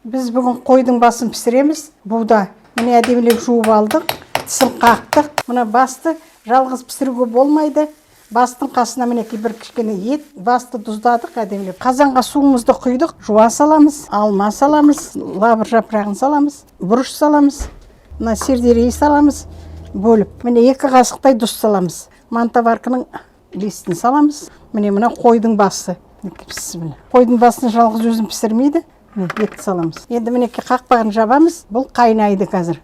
Біз бүгін қойдың басын пісіреміз. Бұда міне әдемілеп жуып алдық, тісін қақтық. Мына басты жалғыз пісіруге болмайды. Бастың қасына мінекей бір кішкене ет, басты тұздадық әдемілеп. Қазанға суымызды құйдық, жуа саламыз, алма саламыз, лавр жапырағын саламыз, бұрыш саламыз, мына сельдерей саламыз, бөліп. Міне 2 қасықтай тұз саламыз. Мантаваркының листін саламыз. Міне мына қойдың басы. Қойдың басын жалғыз өзін пісірмейді. Етті саламыз. Енді мінекей қақпағын жабамыз. Бұл қайнайды қазір.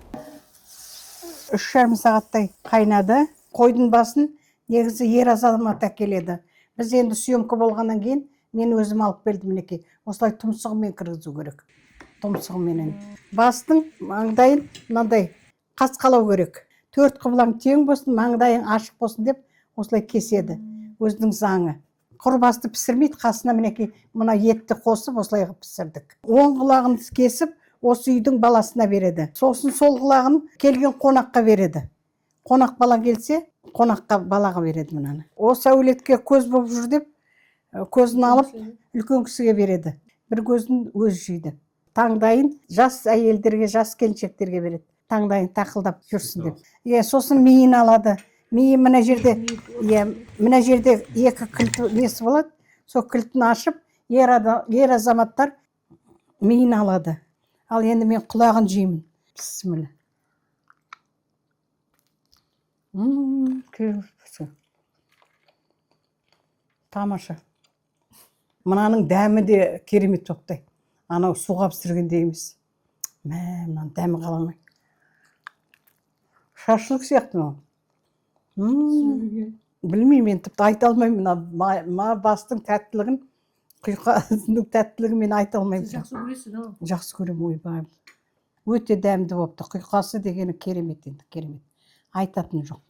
3,5 сағаттай қайнады. Қойдың басын негізі ер азамат әкеледі. Біз енді съемка болғаннан кейін мен өзім алып келдім мінекей. Осылай тұмсығымен кіргізу керек. Тұмсығымен. Бастың маңдайын мынандай қасқалау керек. 4 қыблаң тең болсын, маңдайың ашық болсын деп осылай кеседі. Өзінің заңы. Құр басты пісірмейді, қасына мінекей мына етті қосып осылай пісірдік. Оң құлағын кесіп, осы үйдің баласына береді. Сосын сол құлағын келген қонаққа береді. Қонақ бала келсе, қонаққа балаға береді мынаны. Осы әулетке көз болып жүр деп, көзін алып үлкен кісіге береді. Бір көзін өз жейді. Таңдайын жас әйелдерге, жас келіншектерге береді. Таңдайын тақылдап жүрсін деп. Сосын миын алады. Миы мына жерде, мына жерде 2 кілт несі болады. Сол кілтін ашып, ер азаматтар миын алады. Ал енді мен құлағын жеймін. Бісміллә. Тамаша. Мынаның дәмі де керемет тоқтай. Анау суға пісіргенде емес. Мынаның дәмі қаламай. Шашлық сияқты ма? Білмеймін, мен тіпті айта алмаймын. Бастың тәттілігін, құйқасының тәттілігін мен айта алмаймын. Жақсы көресің, ау? Жақсы көремін, ойбай. Өте дәмді болыпты. Құйқасы дегені керемет енді, керемет. Айтатын жоқ.